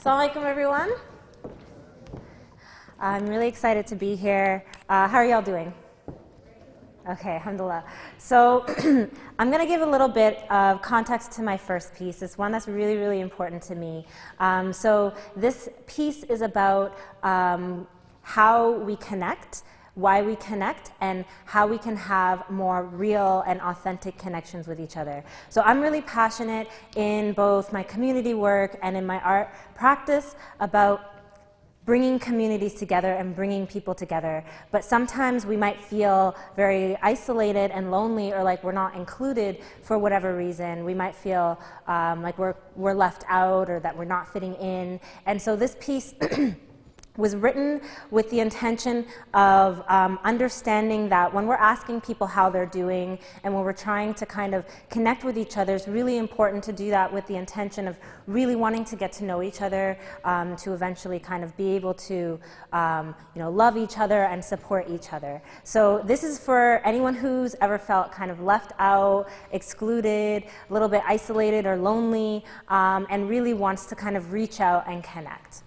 Assalamu alaikum, everyone. I'm really excited to be here. How are y'all doing? Okay, alhamdulillah. So I'm going to give a little bit of context to my first piece. It's one that's really, really important to me. So this piece is about how we connect, why we connect, and how we can have more real and authentic connections with each other. So I'm really passionate in both my community work and in my art practice about bringing communities together and bringing people together. But sometimes we might feel very isolated and lonely, or like we're not included for whatever reason. We might feel like we're left out, or that we're not fitting in. And so this piece was written with the intention of understanding that when we're asking people how they're doing and when we're trying to kind of connect with each other, it's really important to do that with the intention of really wanting to get to know each other, to eventually kind of be able to love each other and support each other. So this is for anyone who's ever felt kind of left out, excluded, a little bit isolated or lonely, and really wants to kind of reach out and connect.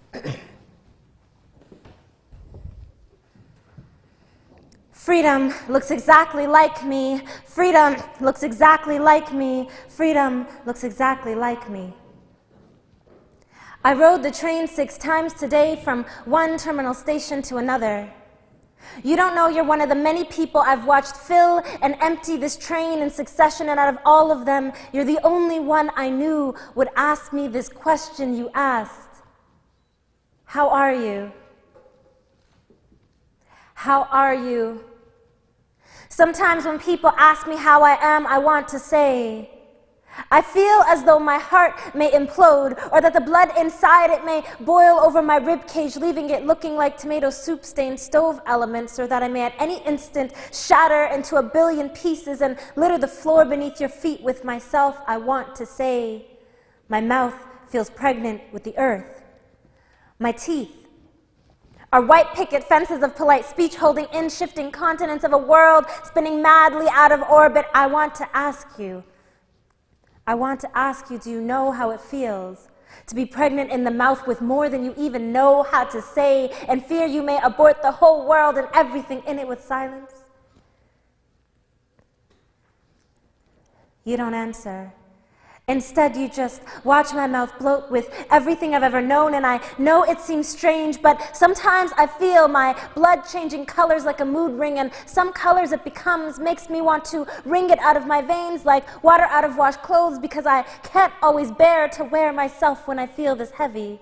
Freedom looks exactly like me. Freedom looks exactly like me. Freedom looks exactly like me. I rode the train 6 times today from one terminal station to another. You don't know you're one of the many people I've watched fill and empty this train in succession, and out of all of them, you're the only one I knew would ask me this question you asked. How are you? How are you? Sometimes when people ask me how I am, I want to say, I feel as though my heart may implode, or that the blood inside it may boil over my rib cage, leaving it looking like tomato soup-stained stove elements, or that I may at any instant shatter into a billion pieces and litter the floor beneath your feet with myself. I want to say, my mouth feels pregnant with the earth. My teeth are white picket fences of polite speech holding in shifting continents of a world spinning madly out of orbit. I want to ask you, do you know how it feels to be pregnant in the mouth with more than you even know how to say, and fear you may abort the whole world and everything in it with silence? You don't answer. Instead, you just watch my mouth bloat with everything I've ever known, and I know it seems strange, but sometimes I feel my blood changing colors like a mood ring, and some colors it becomes makes me want to wring it out of my veins like water out of washed clothes, because I can't always bear to wear myself when I feel this heavy.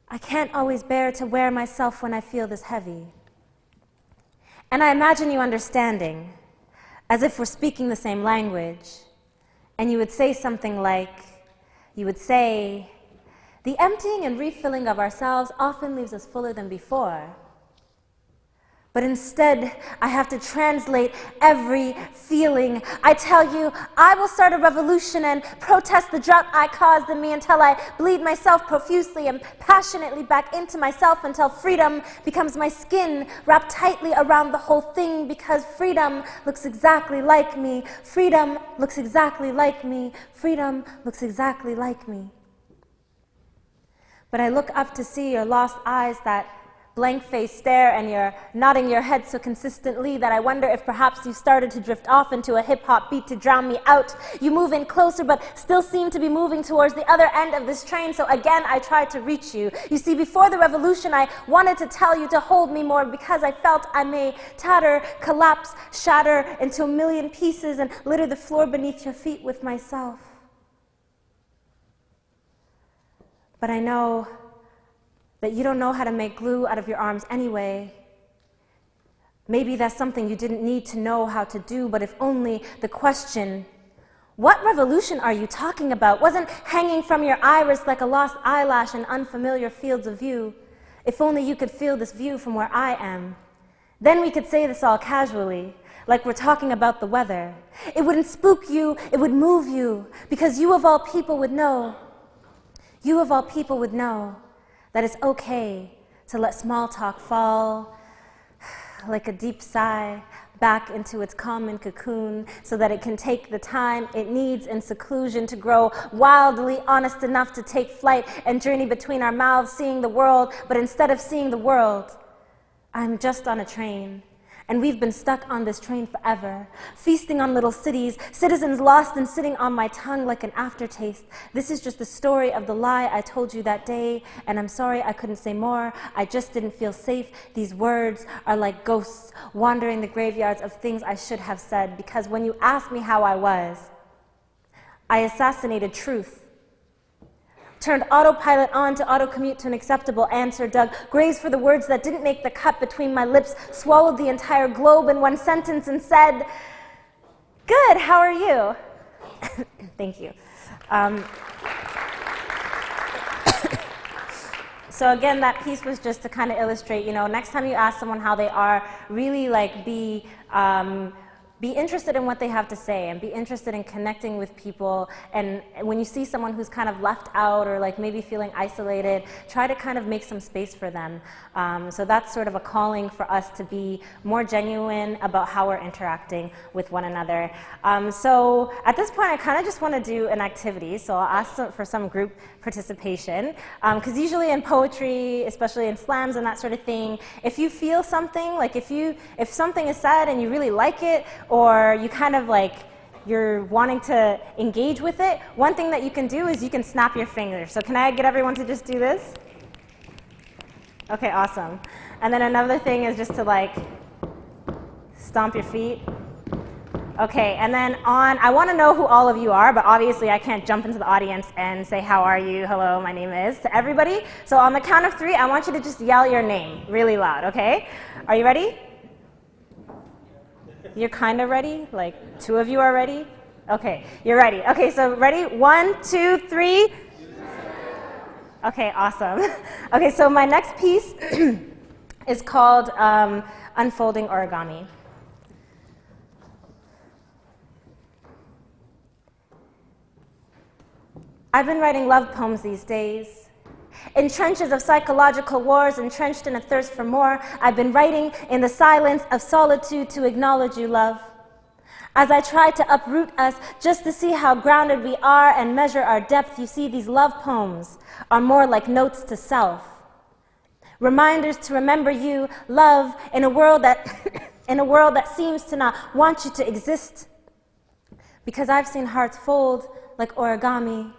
I can't always bear to wear myself when I feel this heavy. And I imagine you understanding, as if we're speaking the same language. And you would say something like, the emptying and refilling of ourselves often leaves us fuller than before. But instead, I have to translate every feeling. I tell you, I will start a revolution and protest the drought I caused in me until I bleed myself profusely and passionately back into myself, until freedom becomes my skin wrapped tightly around the whole thing, because freedom looks exactly like me. Freedom looks exactly like me. Freedom looks exactly like me. But I look up to see your lost eyes, that blank-faced stare, and you're nodding your head so consistently that I wonder if perhaps you started to drift off into a hip-hop beat to drown me out. You move in closer, but still seem to be moving towards the other end of this train, so again I tried to reach you. You see, before the revolution, I wanted to tell you to hold me more, because I felt I may tatter, collapse, shatter into a million pieces and litter the floor beneath your feet with myself. But I know that you don't know how to make glue out of your arms anyway. Maybe that's something you didn't need to know how to do, but if only the question, what revolution are you talking about, wasn't hanging from your iris like a lost eyelash in unfamiliar fields of view. If only you could feel this view from where I am. Then we could say this all casually, like we're talking about the weather. It wouldn't spook you, it would move you, because you of all people would know. You of all people would know that it's okay to let small talk fall like a deep sigh, back into its common cocoon so that it can take the time it needs in seclusion to grow wildly honest enough to take flight and journey between our mouths, seeing the world. But instead of seeing the world, I'm just on a train. And we've been stuck on this train forever, feasting on little cities, citizens lost and sitting on my tongue like an aftertaste. This is just the story of the lie I told you that day, and I'm sorry I couldn't say more. I just didn't feel safe. These words are like ghosts wandering the graveyards of things I should have said, because when you asked me how I was, I assassinated truth. Turned autopilot on to auto-commute to an acceptable answer, dug graves for the words that didn't make the cut between my lips, swallowed the entire globe in one sentence and said, "Good, how are you?" Thank you. So again, that piece was just to kind of illustrate, next time you ask someone how they are, really be interested in what they have to say and be interested in connecting with people. And when you see someone who's kind of left out or maybe feeling isolated, try to kind of make some space for them. So that's sort of a calling for us to be more genuine about how we're interacting with one another. So at this point, I kind of just want to do an activity. So I'll ask for some group participation. Because usually in poetry, especially in slams and that sort of thing, if you feel something, if something is said and you really like it, or you kind of you're wanting to engage with it, one thing that you can do is you can snap your fingers. So can I get everyone to just do this? Okay, awesome. And then another thing is just to stomp your feet. Okay, and then I want to know who all of you are, but obviously I can't jump into the audience and say, how are you, hello, my name is, to everybody. So on the count of 3, I want you to just yell your name really loud, okay? Are you ready? You're kind of ready? 2 of you are ready? Okay, you're ready. Okay, so ready? 1, 2, 3. Okay, awesome. Okay, so my next piece is called Unfolding Origami. I've been writing love poems these days. In trenches of psychological wars, entrenched in a thirst for more, I've been writing in the silence of solitude to acknowledge you, love. As I try to uproot us just to see how grounded we are and measure our depth, you see, these love poems are more like notes to self. Reminders to remember you, love, in a world that seems to not want you to exist. Because I've seen hearts fold like origami,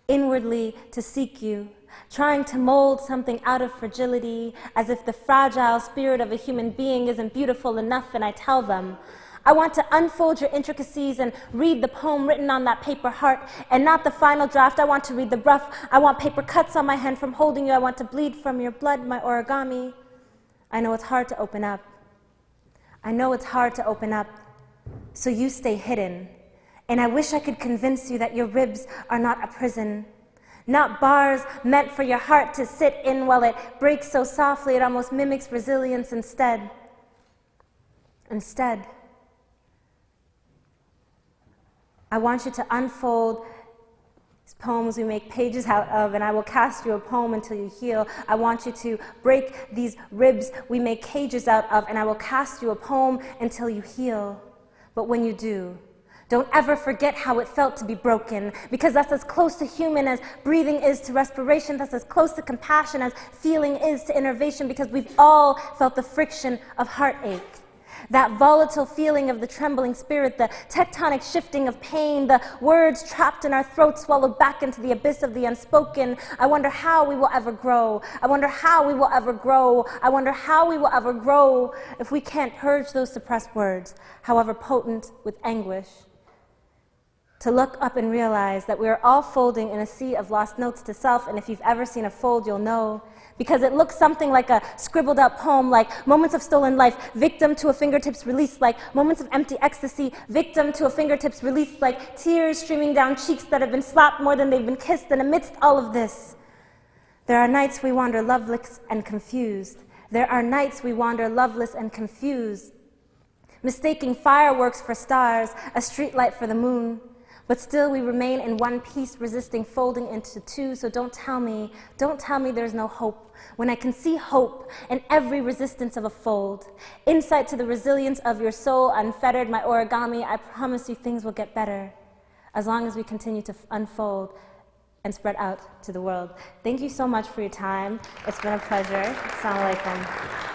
inwardly to seek you, trying to mold something out of fragility, as if the fragile spirit of a human being isn't beautiful enough, and I tell them, I want to unfold your intricacies and read the poem written on that paper heart, and not the final draft. I want to read the rough. I want paper cuts on my hand from holding you. I want to bleed from your blood, my origami. I know it's hard to open up. I know it's hard to open up, so you stay hidden. And I wish I could convince you that your ribs are not a prison, not bars meant for your heart to sit in while it breaks so softly it almost mimics resilience instead. Instead, I want you to unfold these poems we make pages out of, and I will cast you a poem until you heal. I want you to break these ribs we make cages out of, and I will cast you a poem until you heal. But when you do, don't ever forget how it felt to be broken, because that's as close to human as breathing is to respiration. That's as close to compassion as feeling is to innervation, because we've all felt the friction of heartache. That volatile feeling of the trembling spirit, the tectonic shifting of pain, the words trapped in our throats swallowed back into the abyss of the unspoken. I wonder how we will ever grow. I wonder how we will ever grow. I wonder how we will ever grow if we can't purge those suppressed words, however potent with anguish. To look up and realize that we are all folding in a sea of lost notes to self, and if you've ever seen a fold, you'll know. Because it looks something like a scribbled out poem, like moments of stolen life, victim to a fingertips release, like moments of empty ecstasy, victim to a fingertips release, like tears streaming down cheeks that have been slapped more than they've been kissed. And amidst all of this, there are nights we wander loveless and confused. There are nights we wander loveless and confused, mistaking fireworks for stars, a streetlight for the moon. But still we remain in one piece, resisting folding into two. So don't tell me there's no hope, when I can see hope in every resistance of a fold. Insight to the resilience of your soul, unfettered, my origami. I promise you things will get better as long as we continue to unfold and spread out to the world. Thank you so much for your time. It's been a pleasure. Assalamu alaikum.